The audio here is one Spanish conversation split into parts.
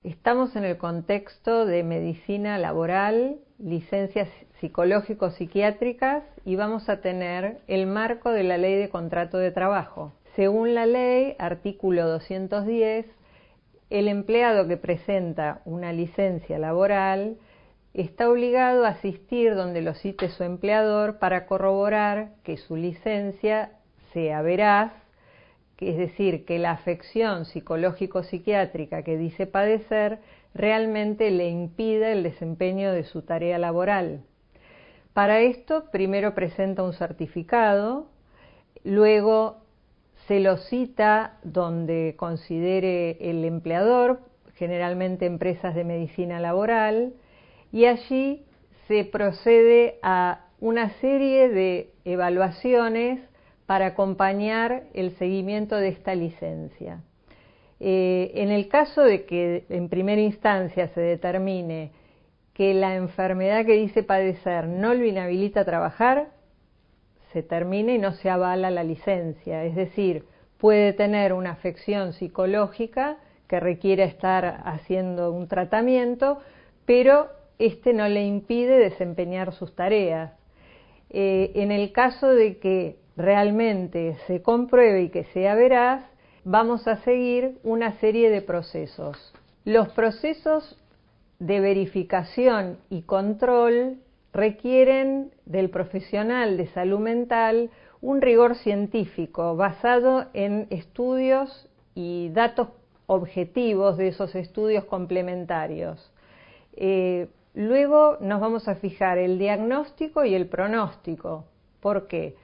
Estamos en el contexto de medicina laboral, licencias psicológico-psiquiátricas y vamos a tener el marco de la Ley de Contrato de Trabajo. Según la ley, artículo 210, el empleado que presenta una licencia laboral está obligado a asistir donde lo cite su empleador para corroborar que su licencia sea veraz, es decir, que la afección psicológico-psiquiátrica que dice padecer realmente le impida el desempeño de su tarea laboral. Para esto, primero presenta un certificado, luego se lo cita donde considere el empleador, generalmente empresas de medicina laboral, y allí se procede a una serie de evaluaciones para acompañar el seguimiento de esta licencia. En el caso de que en primera instancia se determine que la enfermedad que dice padecer no lo inhabilita a trabajar, se termina y no se avala la licencia, es decir, puede tener una afección psicológica que requiere estar haciendo un tratamiento, pero este no le impide desempeñar sus tareas. En el caso de que realmente se compruebe y que sea veraz, vamos a seguir una serie de procesos. Los procesos de verificación y control requieren del profesional de salud mental un rigor científico basado en estudios y datos objetivos de esos estudios complementarios. Luego nos vamos a fijar el diagnóstico y el pronóstico. ¿Por qué?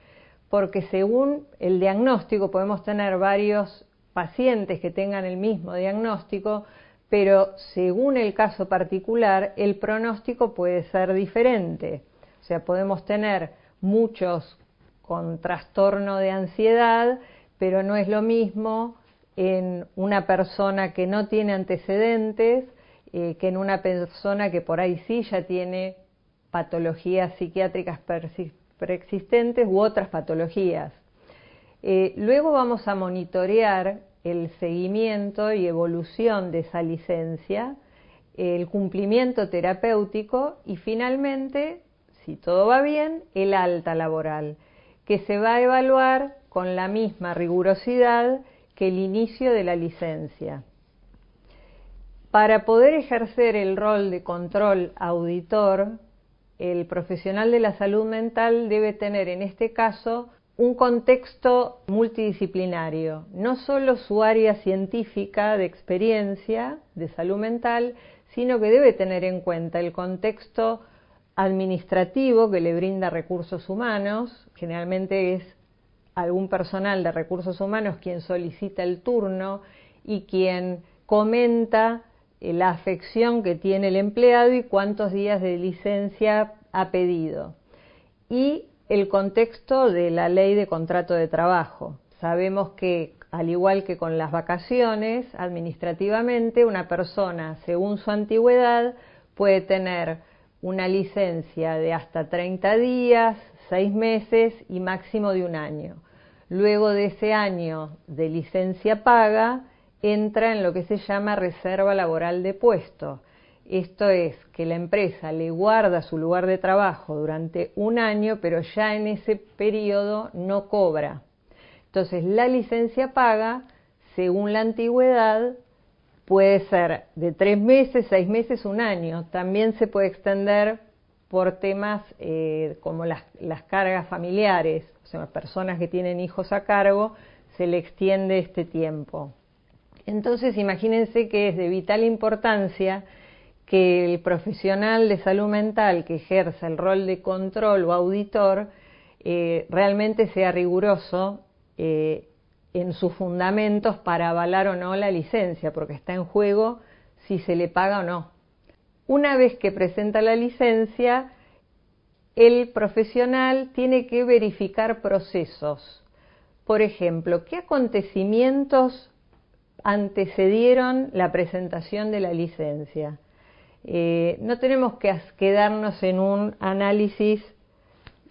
Porque según el diagnóstico podemos tener varios pacientes que tengan el mismo diagnóstico, pero según el caso particular, el pronóstico puede ser diferente. O sea, podemos tener muchos con trastorno de ansiedad, pero no es lo mismo en una persona que no tiene antecedentes que en una persona que por ahí sí ya tiene patologías psiquiátricas preexistentes u otras patologías. Luego vamos a monitorear el seguimiento y evolución de esa licencia, el cumplimiento terapéutico y finalmente, si todo va bien, el alta laboral, que se va a evaluar con la misma rigurosidad que el inicio de la licencia. Para poder ejercer el rol de control auditor, el profesional de la salud mental debe tener en este caso un contexto multidisciplinario, no solo su área científica de experiencia de salud mental, sino que debe tener en cuenta el contexto administrativo que le brinda recursos humanos, generalmente es algún personal de recursos humanos quien solicita el turno y quien comenta la afección que tiene el empleado y cuántos días de licencia ha pedido. Y el contexto de la Ley de Contrato de Trabajo. Sabemos que, al igual que con las vacaciones, administrativamente una persona, según su antigüedad, puede tener una licencia de hasta 30 días, 6 meses y máximo de 1 año. Luego de ese año de licencia paga, entra en lo que se llama reserva laboral de puesto. Esto es que la empresa le guarda su lugar de trabajo durante 1 año, pero ya en ese periodo no cobra. Entonces, la licencia paga, según la antigüedad, puede ser de 3 meses, 6 meses, 1 año. También se puede extender por temas como las cargas familiares, o sea, personas que tienen hijos a cargo, se le extiende este tiempo. Entonces, imagínense que es de vital importancia que el profesional de salud mental que ejerza el rol de control o auditor realmente sea riguroso en sus fundamentos para avalar o no la licencia, porque está en juego si se le paga o no. Una vez que presenta la licencia, el profesional tiene que verificar procesos. Por ejemplo, ¿qué acontecimientos antecedieron la presentación de la licencia? No tenemos que quedarnos en un análisis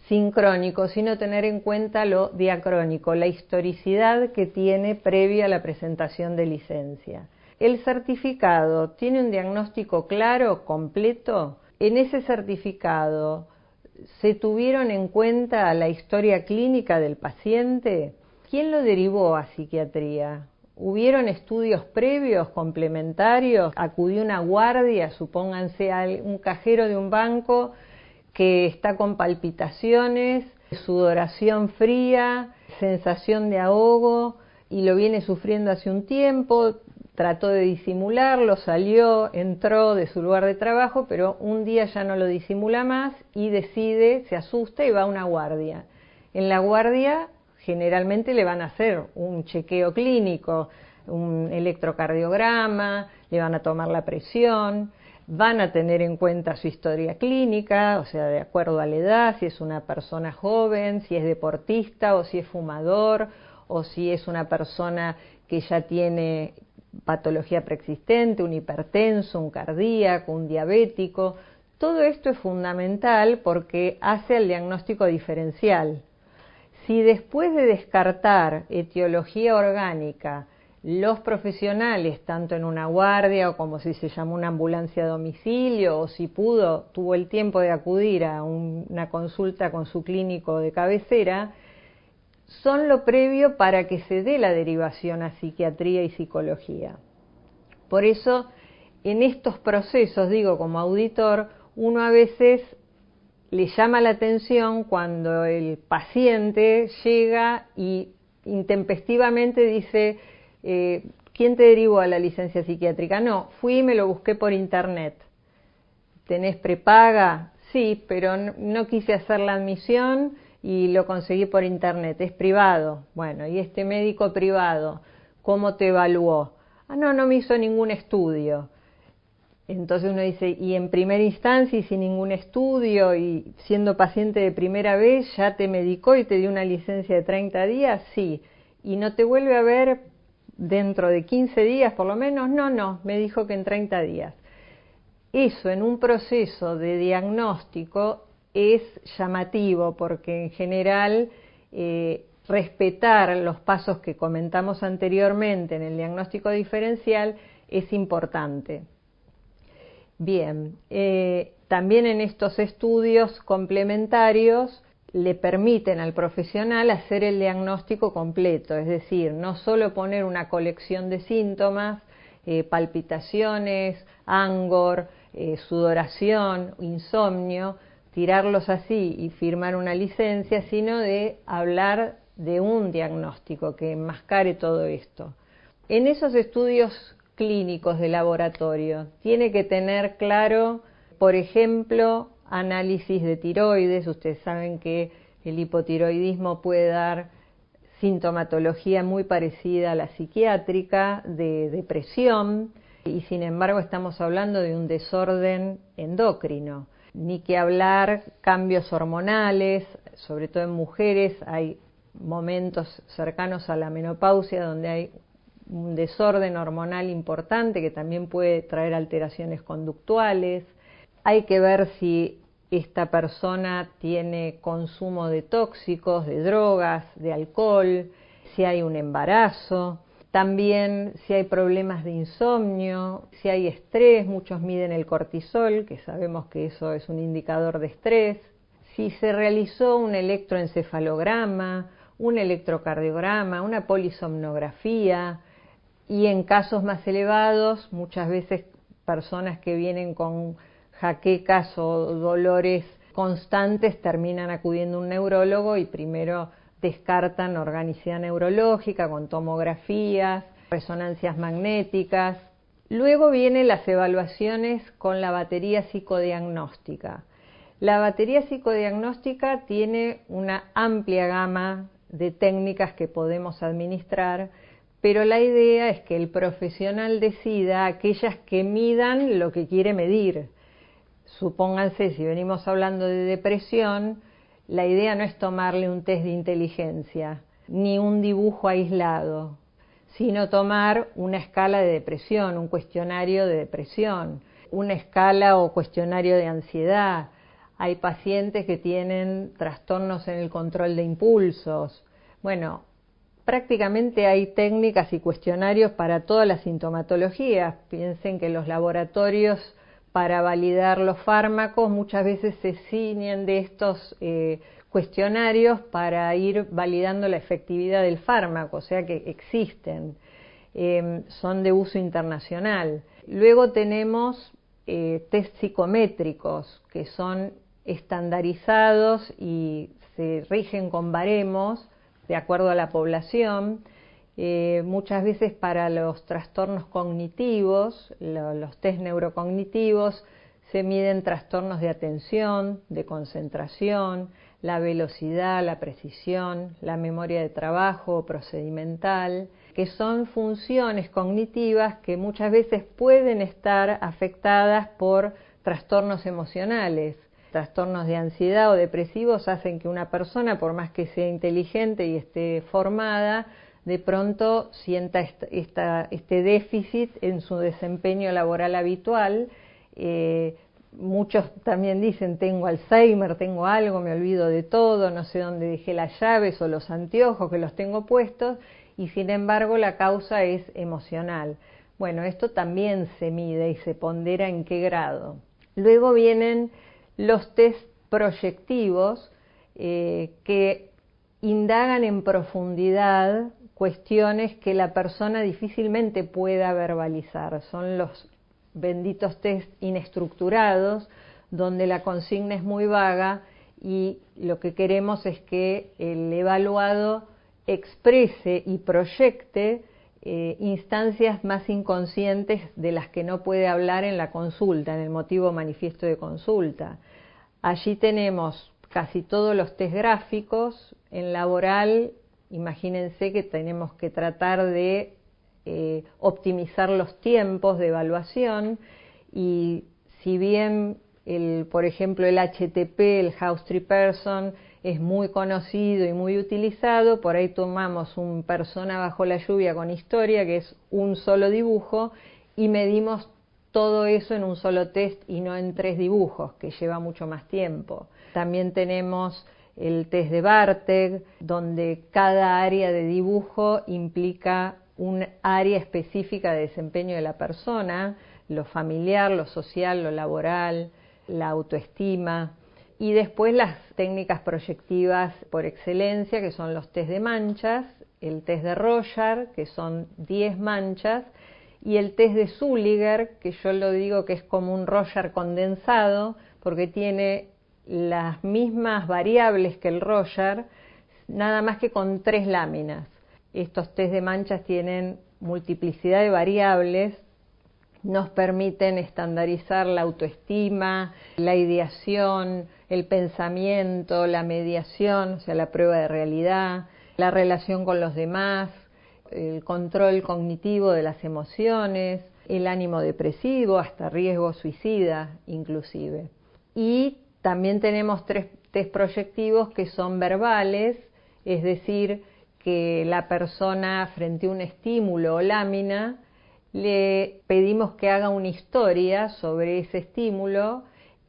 sincrónico, sino tener en cuenta lo diacrónico, la historicidad que tiene previa a la presentación de licencia. ¿el certificado tiene un diagnóstico claro, completo? En ese certificado, ¿se tuvieron en cuenta la historia clínica del paciente? ¿Quién lo derivó a psiquiatría? ¿Hubieron estudios previos, complementarios? ¿Acudió una guardia, supónganse un cajero de un banco que está con palpitaciones, sudoración fría, sensación de ahogo y lo viene sufriendo hace un tiempo? Trató de disimularlo, salió, entró de su lugar de trabajo, pero un día ya no lo disimula más y decide, se asusta y va a una guardia. En la guardia generalmente le van a hacer un chequeo clínico, un electrocardiograma, le van a tomar la presión, van a tener en cuenta su historia clínica, o sea, de acuerdo a la edad, si es una persona joven, si es deportista o si es fumador, o si es una persona que ya tiene patología preexistente, un hipertenso, un cardíaco, un diabético. Todo esto es fundamental porque hace el diagnóstico diferencial. Si después de descartar etiología orgánica, los profesionales, tanto en una guardia o como si se llamó una ambulancia a domicilio, o si tuvo el tiempo de acudir a una consulta con su clínico de cabecera, son lo previo para que se dé la derivación a psiquiatría y psicología. Por eso, en estos procesos, digo, como auditor, uno a veces le llama la atención cuando el paciente llega y intempestivamente dice, ¿quién te derivó a la licencia psiquiátrica? No, fui y me lo busqué por internet. ¿Tenés prepaga? Sí, pero no quise hacer la admisión y lo conseguí por internet, es privado. Bueno, y este médico privado, ¿cómo te evaluó? Ah, no me hizo ningún estudio. Entonces uno dice, y en primera instancia y sin ningún estudio y siendo paciente de primera vez, ¿ya te medicó y te dio una licencia de 30 días? Sí. ¿Y no te vuelve a ver dentro de 15 días por lo menos? No, me dijo que en 30 días. Eso en un proceso de diagnóstico es llamativo porque en general respetar los pasos que comentamos anteriormente en el diagnóstico diferencial es importante. Bien, también en estos estudios complementarios le permiten al profesional hacer el diagnóstico completo, es decir, no solo poner una colección de síntomas, palpitaciones, angor, sudoración, insomnio, tirarlos así y firmar una licencia, sino de hablar de un diagnóstico que enmascare todo esto. En esos estudios clínicos de laboratorio tiene que tener claro, por ejemplo, análisis de tiroides. Ustedes saben que el hipotiroidismo puede dar sintomatología muy parecida a la psiquiátrica, de depresión, y sin embargo estamos hablando de un desorden endocrino. Ni que hablar cambios hormonales, sobre todo en mujeres, hay momentos cercanos a la menopausia donde hay un desorden hormonal importante que también puede traer alteraciones conductuales. Hay que ver si esta persona tiene consumo de tóxicos, de drogas, de alcohol, si hay un embarazo, también si hay problemas de insomnio, si hay estrés. Muchos miden el cortisol, que sabemos que eso es un indicador de estrés, si se realizó un electroencefalograma, un electrocardiograma, una polisomnografía, y en casos más elevados, muchas veces personas que vienen con jaquecas o dolores constantes terminan acudiendo a un neurólogo y primero descartan organicidad neurológica con tomografías, resonancias magnéticas. Luego vienen las evaluaciones con la batería psicodiagnóstica. La batería psicodiagnóstica tiene una amplia gama de técnicas que podemos administrar, pero la idea es que el profesional decida aquellas que midan lo que quiere medir. Supónganse, si venimos hablando de depresión, la idea no es tomarle un test de inteligencia, ni un dibujo aislado, sino tomar una escala de depresión, un cuestionario de depresión, una escala o cuestionario de ansiedad. Hay pacientes que tienen trastornos en el control de impulsos. Bueno, prácticamente hay técnicas y cuestionarios para todas las sintomatologías. Piensen que los laboratorios para validar los fármacos muchas veces se ciñen de estos cuestionarios para ir validando la efectividad del fármaco, o sea que existen, son de uso internacional. Luego tenemos test psicométricos que son estandarizados y se rigen con baremos de acuerdo a la población. Muchas veces para los trastornos cognitivos, los test neurocognitivos, se miden trastornos de atención, de concentración, la velocidad, la precisión, la memoria de trabajo procedimental, que son funciones cognitivas que muchas veces pueden estar afectadas por trastornos emocionales. Trastornos de ansiedad o depresivos hacen que una persona, por más que sea inteligente y esté formada, de pronto sienta este déficit en su desempeño laboral habitual. Muchos también dicen, tengo Alzheimer, tengo algo, me olvido de todo, no sé dónde dejé las llaves o los anteojos que los tengo puestos, y sin embargo la causa es emocional. Bueno, esto también se mide y se pondera en qué grado. Luego vienen los test proyectivos que indagan en profundidad cuestiones que la persona difícilmente pueda verbalizar. Son los benditos test inestructurados, donde la consigna es muy vaga y lo que queremos es que el evaluado exprese y proyecte instancias más inconscientes de las que no puede hablar en la consulta, en el motivo manifiesto de consulta. Allí tenemos casi todos los test gráficos. En laboral, imagínense que tenemos que tratar de optimizar los tiempos de evaluación, y si bien por ejemplo el HTP, el House Tree Person, es muy conocido y muy utilizado, por ahí tomamos un persona bajo la lluvia con historia, que es un solo dibujo, y medimos todo eso en un solo test y no en 3 dibujos, que lleva mucho más tiempo. También tenemos el test de Bartek, donde cada área de dibujo implica un área específica de desempeño de la persona, lo familiar, lo social, lo laboral, la autoestima. Y después las técnicas proyectivas por excelencia, que son los test de manchas, el test de Rorschach, que son 10 manchas, y el test de Zülliger, que yo lo digo que es como un Rorschach condensado, porque tiene las mismas variables que el Rorschach, nada más que con 3 láminas. Estos test de manchas tienen multiplicidad de variables, nos permiten estandarizar la autoestima, la ideación, el pensamiento, la mediación, o sea, la prueba de realidad, la relación con los demás, el control cognitivo de las emociones, el ánimo depresivo, hasta riesgo suicida inclusive. Y también tenemos 3 test proyectivos que son verbales, es decir, que la persona frente a un estímulo o lámina le pedimos que haga una historia sobre ese estímulo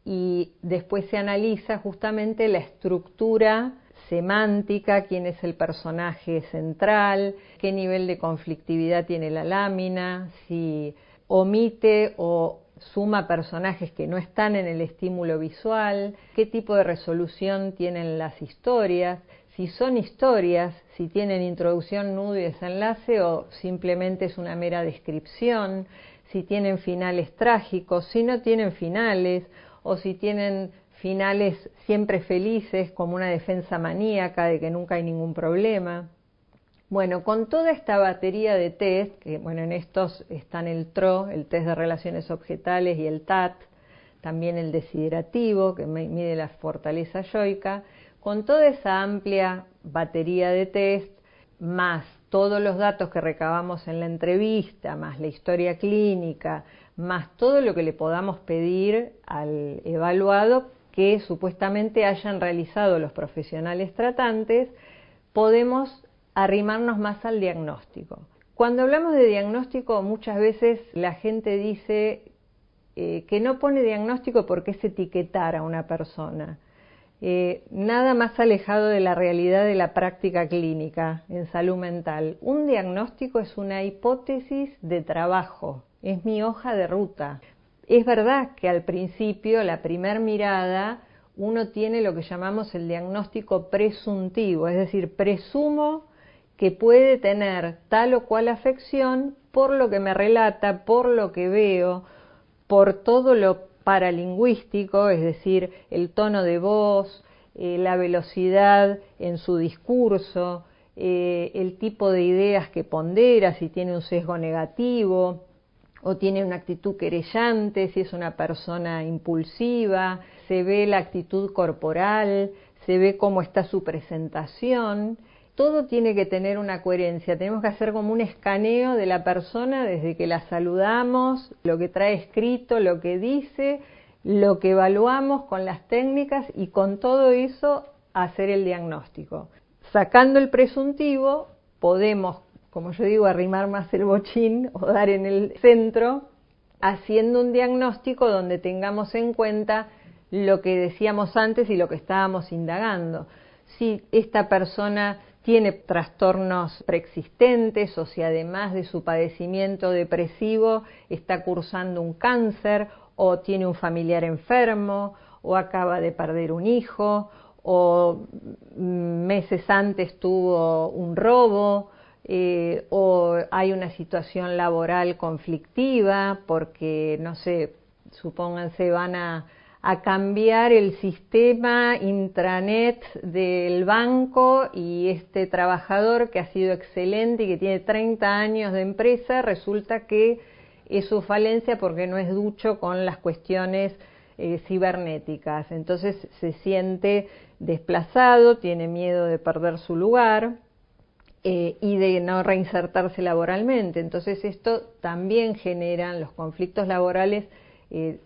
y después se analiza justamente la estructura semántica, quién es el personaje central, qué nivel de conflictividad tiene la lámina, si omite o suma personajes que no están en el estímulo visual, qué tipo de resolución tienen las historias, si son historias, si tienen introducción, nudo y desenlace o simplemente es una mera descripción, si tienen finales trágicos, si no tienen finales o si tienen finales siempre felices como una defensa maníaca de que nunca hay ningún problema. Bueno, con toda esta batería de test, que bueno, en estos están el TRO, el test de relaciones objetales, y el TAT, también el desiderativo, que mide la fortaleza yoica. Con toda esa amplia batería de test, más todos los datos que recabamos en la entrevista, más la historia clínica, más todo lo que le podamos pedir al evaluado que supuestamente hayan realizado los profesionales tratantes, podemos arrimarnos más al diagnóstico. Cuando hablamos de diagnóstico, muchas veces la gente dice que no pone diagnóstico porque es etiquetar a una persona. nada más alejado de la realidad de la práctica clínica en salud mental. Un diagnóstico es una hipótesis de trabajo, es mi hoja de ruta. Es verdad que al principio, la primer mirada, uno tiene lo que llamamos el diagnóstico presuntivo, es decir, presumo que puede tener tal o cual afección por lo que me relata, por lo que veo, por todo lo paralingüístico, es decir, el tono de voz, la velocidad en su discurso, el tipo de ideas que pondera, si tiene un sesgo negativo o tiene una actitud querellante, si es una persona impulsiva, se ve la actitud corporal, se ve cómo está su presentación. Todo tiene que tener una coherencia, tenemos que hacer como un escaneo de la persona desde que la saludamos, lo que trae escrito, lo que dice, lo que evaluamos con las técnicas y con todo eso hacer el diagnóstico. Sacando el presuntivo, podemos, como yo digo, arrimar más el bochín o dar en el centro, haciendo un diagnóstico donde tengamos en cuenta lo que decíamos antes y lo que estábamos indagando. Si esta persona tiene trastornos preexistentes o si además de su padecimiento depresivo está cursando un cáncer o tiene un familiar enfermo o acaba de perder un hijo o meses antes tuvo un robo o hay una situación laboral conflictiva porque, no sé, supónganse van a cambiar el sistema intranet del banco y este trabajador que ha sido excelente y que tiene 30 años de empresa, resulta que es su falencia porque no es ducho con las cuestiones cibernéticas. Entonces se siente desplazado, tiene miedo de perder su lugar y de no reinsertarse laboralmente. Entonces esto también generan los conflictos laborales.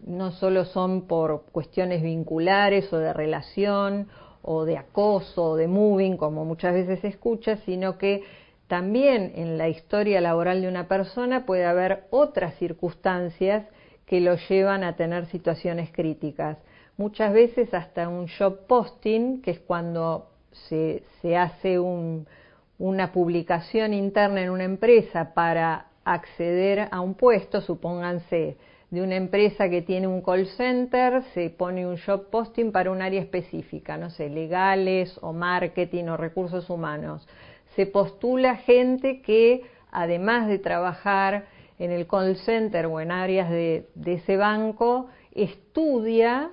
No solo son por cuestiones vinculares o de relación o de acoso o de moving, como muchas veces se escucha, sino que también en la historia laboral de una persona puede haber otras circunstancias que lo llevan a tener situaciones críticas. Muchas veces hasta un job posting, que es cuando se hace una publicación interna en una empresa para acceder a un puesto, supónganse, de una empresa que tiene un call center, se pone un job posting para un área específica, no sé, legales o marketing o recursos humanos. Se postula gente que, además de trabajar en el call center o en áreas de ese banco, estudia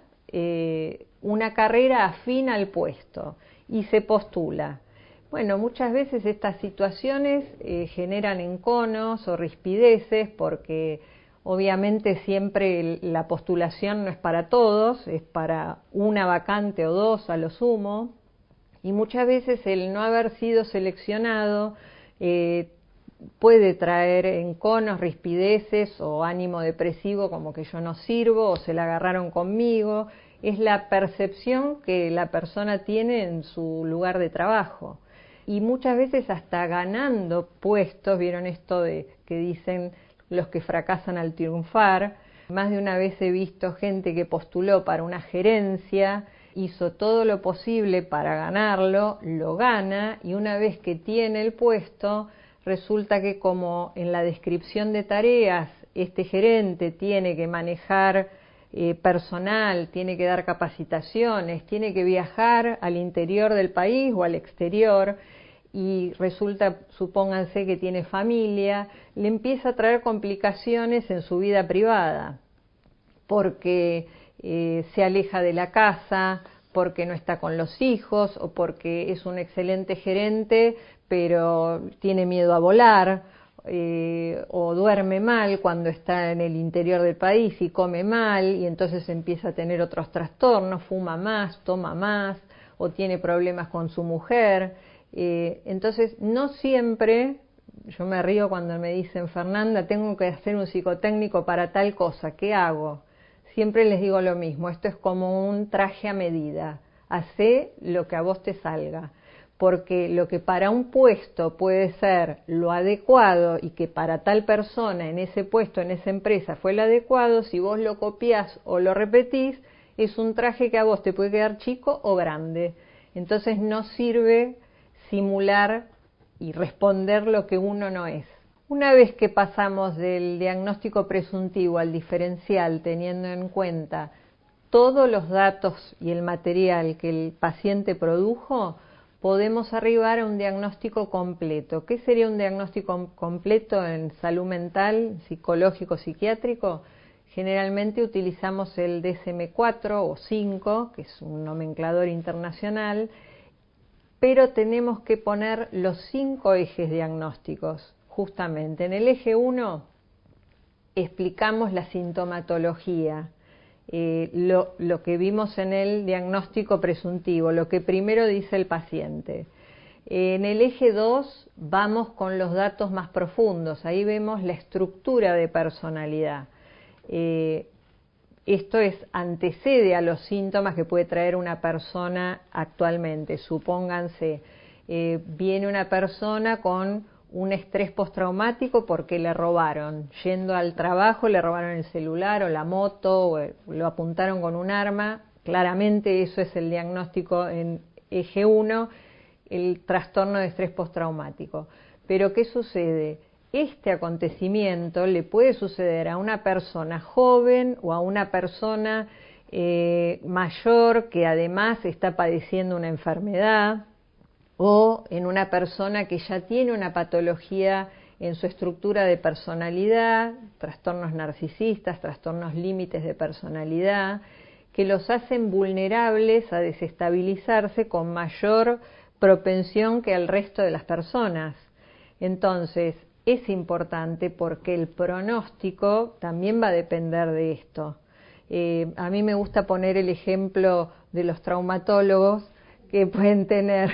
una carrera afín al puesto y se postula. Bueno, muchas veces estas situaciones generan enconos o rispideces porque obviamente siempre la postulación no es para todos, es para una vacante o dos a lo sumo, y muchas veces el no haber sido seleccionado puede traer enconos, rispideces o ánimo depresivo como que yo no sirvo o se la agarraron conmigo. Es la percepción que la persona tiene en su lugar de trabajo. Y muchas veces hasta ganando puestos, ¿vieron esto de que dicen los que fracasan al triunfar? Más de una vez he visto gente que postuló para una gerencia, hizo todo lo posible para ganarlo, lo gana y una vez que tiene el puesto, resulta que como en la descripción de tareas este gerente tiene que manejar personal, tiene que dar capacitaciones, tiene que viajar al interior del país o al exterior y resulta, supónganse que tiene familia, le empieza a traer complicaciones en su vida privada porque se aleja de la casa, porque no está con los hijos o porque es un excelente gerente pero tiene miedo a volar o duerme mal cuando está en el interior del país y come mal y entonces empieza a tener otros trastornos, fuma más, toma más o tiene problemas con su mujer. Entonces no siempre, yo me río cuando me dicen Fernanda, tengo que hacer un psicotécnico para tal cosa, ¿qué hago? Siempre les digo lo mismo, esto es como un traje a medida, hacé lo que a vos te salga. Porque lo que para un puesto puede ser lo adecuado y que para tal persona en ese puesto, en esa empresa fue lo adecuado, si vos lo copiás o lo repetís, es un traje que a vos te puede quedar chico o grande. Entonces no sirve simular y responder lo que uno no es. Una vez que pasamos del diagnóstico presuntivo al diferencial, teniendo en cuenta todos los datos y el material que el paciente produjo, podemos arribar a un diagnóstico completo. ¿Qué sería un diagnóstico completo en salud mental, psicológico, psiquiátrico? Generalmente utilizamos el DSM-4 o 5, que es un nomenclador internacional, pero tenemos que poner los 5 ejes diagnósticos. Justamente en el eje 1 explicamos la sintomatología, lo que vimos en el diagnóstico presuntivo, lo que primero dice el paciente. En el eje 2 vamos con los datos más profundos, ahí vemos la estructura de personalidad. Esto antecede a los síntomas que puede traer una persona actualmente. Supónganse, viene una persona con un estrés postraumático porque le robaron. Yendo al trabajo le robaron el celular o la moto, o lo apuntaron con un arma. Claramente eso es el diagnóstico en eje 1, el trastorno de estrés postraumático. Pero ¿qué sucede? Este acontecimiento le puede suceder a una persona joven o a una persona mayor que además está padeciendo una enfermedad, o en una persona que ya tiene una patología en su estructura de personalidad, trastornos narcisistas, trastornos límites de personalidad, que los hacen vulnerables a desestabilizarse con mayor propensión que al resto de las personas. Entonces, es importante porque el pronóstico también va a depender de esto. A mí me gusta poner el ejemplo de los traumatólogos que pueden tener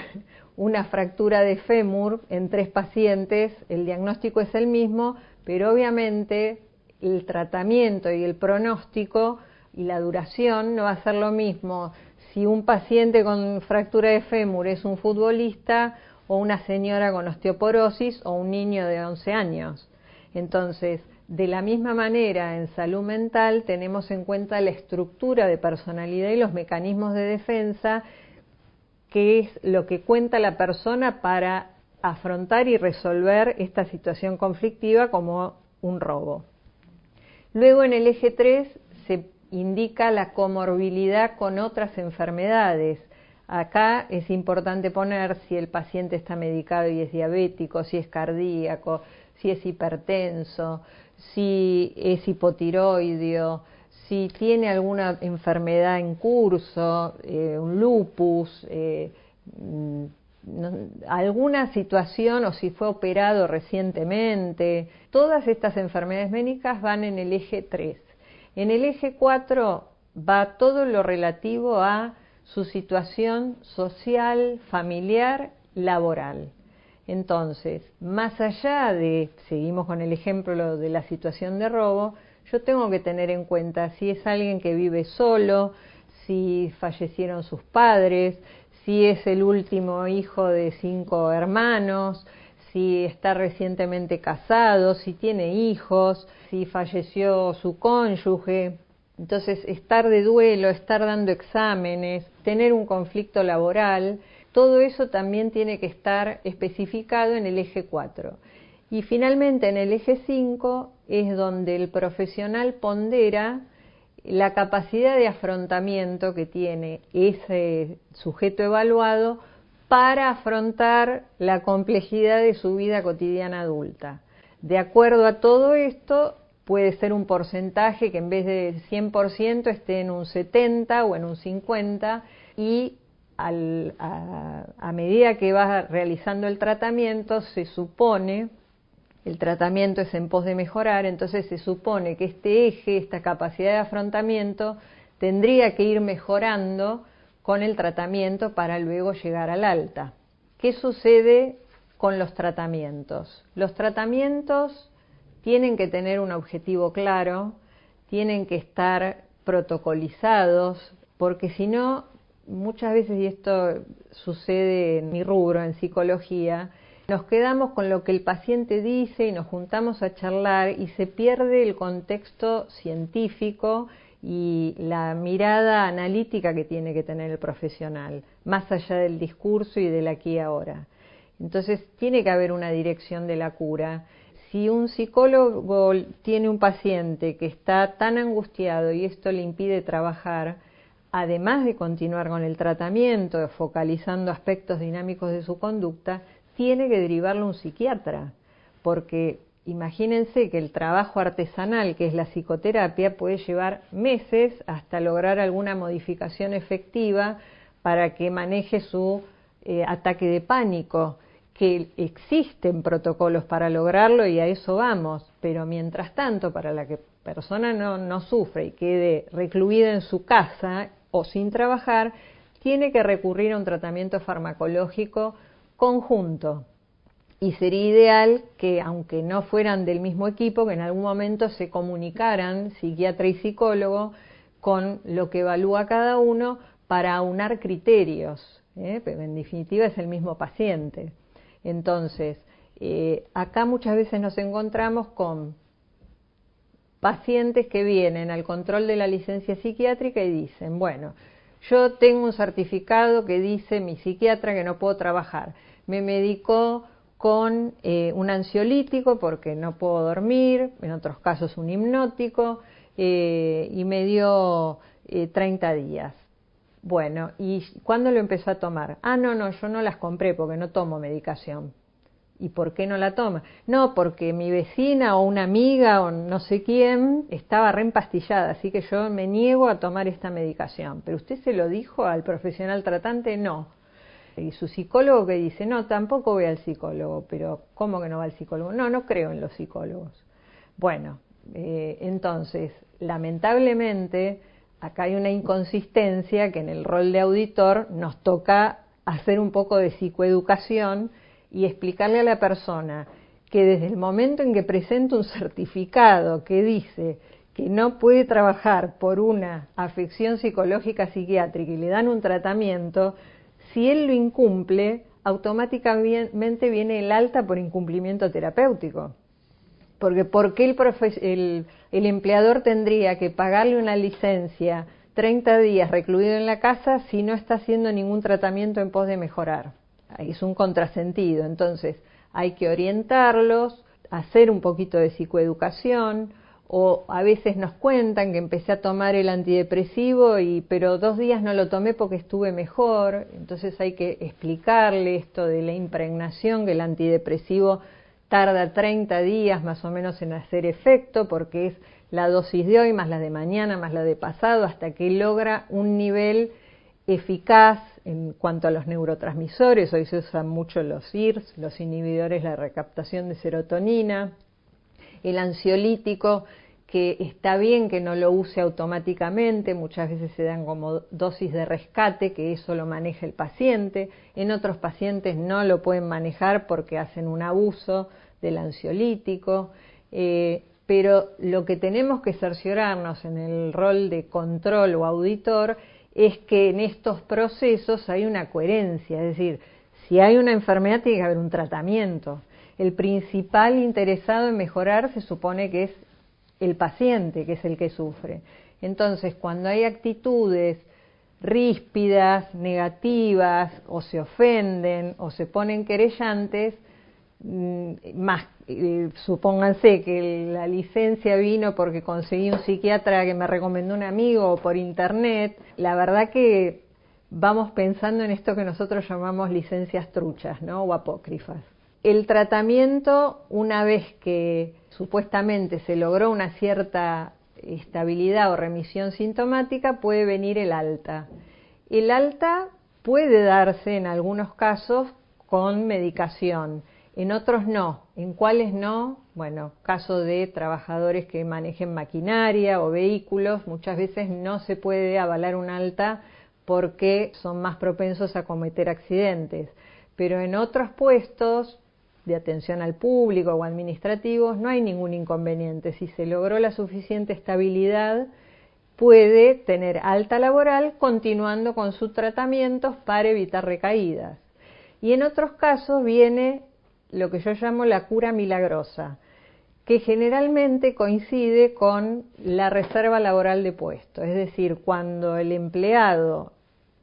una fractura de fémur en 3 pacientes, el diagnóstico es el mismo, pero obviamente el tratamiento y el pronóstico y la duración no va a ser lo mismo si un paciente con fractura de fémur es un futbolista o una señora con osteoporosis o un niño de 11 años. Entonces, de la misma manera, en salud mental tenemos en cuenta la estructura de personalidad y los mecanismos de defensa, que es lo que cuenta la persona para afrontar y resolver esta situación conflictiva como un robo. Luego, en el eje 3 se indica la comorbilidad con otras enfermedades. Acá es importante poner si el paciente está medicado y es diabético, si es cardíaco, si es hipertenso, si es hipotiroideo, si tiene alguna enfermedad en curso, un lupus, alguna situación o si fue operado recientemente. Todas estas enfermedades médicas van en el eje 3. En el eje 4 va todo lo relativo a su situación social, familiar, laboral. Entonces, más allá de, seguimos con el ejemplo de la situación de robo, yo tengo que tener en cuenta si es alguien que vive solo, si fallecieron sus padres, si es el último hijo de 5 hermanos, si está recientemente casado, si tiene hijos, si falleció su cónyuge. Entonces, estar de duelo, estar dando exámenes, tener un conflicto laboral, todo eso también tiene que estar especificado en el eje 4. Y finalmente en el eje 5 es donde el profesional pondera la capacidad de afrontamiento que tiene ese sujeto evaluado para afrontar la complejidad de su vida cotidiana adulta. De acuerdo a todo esto, puede ser un porcentaje que en vez de 100% esté en un 70 o en un 50, y a medida que va realizando el tratamiento se supone, el tratamiento es en pos de mejorar, entonces se supone que este eje, esta capacidad de afrontamiento, tendría que ir mejorando con el tratamiento para luego llegar al alta. ¿Qué sucede con los tratamientos? Los tratamientos tienen que tener un objetivo claro, tienen que estar protocolizados, porque si no, muchas veces, y esto sucede en mi rubro, en psicología, nos quedamos con lo que el paciente dice y nos juntamos a charlar y se pierde el contexto científico y la mirada analítica que tiene que tener el profesional, más allá del discurso y del aquí y ahora. Entonces tiene que haber una dirección de la cura. Si un psicólogo tiene un paciente que está tan angustiado y esto le impide trabajar, además de continuar con el tratamiento, focalizando aspectos dinámicos de su conducta, tiene que derivarlo a un psiquiatra, porque imagínense que el trabajo artesanal, que es la psicoterapia, puede llevar meses hasta lograr alguna modificación efectiva para que maneje su ataque de pánico, que existen protocolos para lograrlo y a eso vamos, pero mientras tanto, para la que persona no sufre y quede recluida en su casa o sin trabajar, tiene que recurrir a un tratamiento farmacológico conjunto. Y sería ideal que, aunque no fueran del mismo equipo, que en algún momento se comunicaran psiquiatra y psicólogo con lo que evalúa cada uno para aunar criterios, pero en definitiva es el mismo paciente. Entonces, acá muchas veces nos encontramos con pacientes que vienen al control de la licencia psiquiátrica y dicen, bueno, yo tengo un certificado que dice mi psiquiatra que no puedo trabajar, me medicó con un ansiolítico porque no puedo dormir, en otros casos un hipnótico, y me dio 30 días. Bueno, ¿y cuándo lo empezó a tomar? No, yo no las compré porque no tomo medicación. ¿Y por qué no la toma? No, porque mi vecina o una amiga o no sé quién estaba reempastillada, así que yo me niego a tomar esta medicación. ¿Pero usted se lo dijo al profesional tratante? No. Y su psicólogo que dice, no, tampoco voy al psicólogo. Pero ¿cómo que no va al psicólogo? No creo en los psicólogos. Bueno, entonces, lamentablemente, acá hay una inconsistencia que en el rol de auditor nos toca hacer un poco de psicoeducación y explicarle a la persona que desde el momento en que presenta un certificado que dice que no puede trabajar por una afección psicológica psiquiátrica y le dan un tratamiento, si él lo incumple, automáticamente viene el alta por incumplimiento terapéutico. Porque ¿por qué el empleador tendría que pagarle una licencia 30 días recluido en la casa si no está haciendo ningún tratamiento en pos de mejorar? Es un contrasentido. Entonces hay que orientarlos, hacer un poquito de psicoeducación, o a veces nos cuentan que empecé a tomar el antidepresivo pero 2 días no lo tomé porque estuve mejor. Entonces hay que explicarle esto de la impregnación, que el antidepresivo tarda 30 días más o menos en hacer efecto, porque es la dosis de hoy más la de mañana más la de pasado, hasta que logra un nivel eficaz en cuanto a los neurotransmisores. Hoy se usan mucho los IRS, los inhibidores de la recaptación de serotonina, el ansiolítico, que está bien que no lo use automáticamente, muchas veces se dan como dosis de rescate, que eso lo maneja el paciente, en otros pacientes no lo pueden manejar porque hacen un abuso del ansiolítico, pero lo que tenemos que cerciorarnos en el rol de control o auditor es que en estos procesos hay una coherencia, es decir, si hay una enfermedad tiene que haber un tratamiento. El principal interesado en mejorar se supone que es el paciente, que es el que sufre. Entonces, cuando hay actitudes ríspidas, negativas, o se ofenden, o se ponen querellantes, supónganse que la licencia vino porque conseguí un psiquiatra que me recomendó un amigo o por internet, la verdad que vamos pensando en esto que nosotros llamamos licencias truchas, ¿no? O apócrifas. El tratamiento, una vez que supuestamente se logró una cierta estabilidad o remisión sintomática, puede venir el alta. El alta puede darse en algunos casos con medicación, en otros no. ¿En cuáles no? Bueno, caso de trabajadores que manejen maquinaria o vehículos, muchas veces no se puede avalar un alta porque son más propensos a cometer accidentes. Pero en otros puestos de atención al público o administrativos no hay ningún inconveniente. Si se logró la suficiente estabilidad, puede tener alta laboral continuando con sus tratamientos para evitar recaídas. Y en otros casos viene lo que yo llamo la cura milagrosa, que generalmente coincide con la reserva laboral de puesto, es decir, cuando el empleado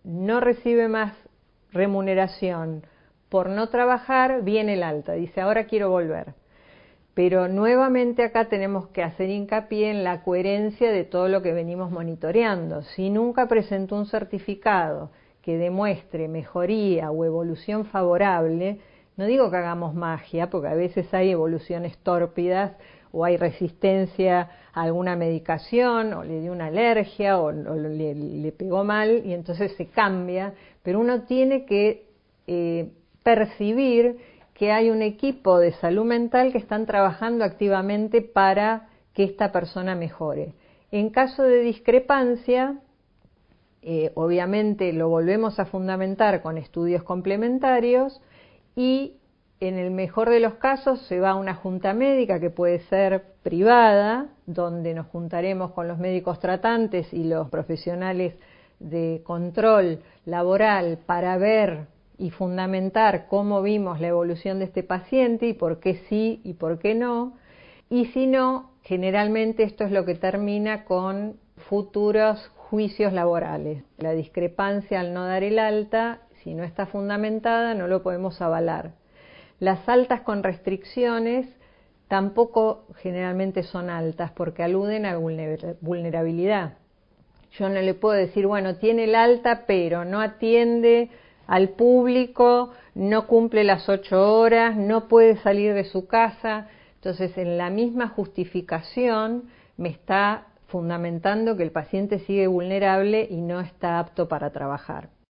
no recibe más remuneración por no trabajar, viene el alta, dice ahora quiero volver. Pero nuevamente acá tenemos que hacer hincapié en la coherencia de todo lo que venimos monitoreando. Si nunca presentó un certificado que demuestre mejoría o evolución favorable, no digo que hagamos magia, porque a veces hay evoluciones tórpidas o hay resistencia a alguna medicación o le dio una alergia o le pegó mal y entonces se cambia, pero uno tiene que percibir que hay un equipo de salud mental que están trabajando activamente para que esta persona mejore. En caso de discrepancia, obviamente lo volvemos a fundamentar con estudios complementarios y en el mejor de los casos se va a una junta médica que puede ser privada, donde nos juntaremos con los médicos tratantes y los profesionales de control laboral para ver y fundamentar cómo vimos la evolución de este paciente y por qué sí y por qué no. Y si no, generalmente esto es lo que termina con futuros juicios laborales. La discrepancia al no dar el alta, si no está fundamentada, no lo podemos avalar. Las altas con restricciones tampoco generalmente son altas porque aluden a vulnerabilidad. Yo no le puedo decir, bueno, tiene el alta, pero no atiende al público, no cumple las 8 horas, no puede salir de su casa. Entonces, en la misma justificación me está fundamentando que el paciente sigue vulnerable y no está apto para trabajar.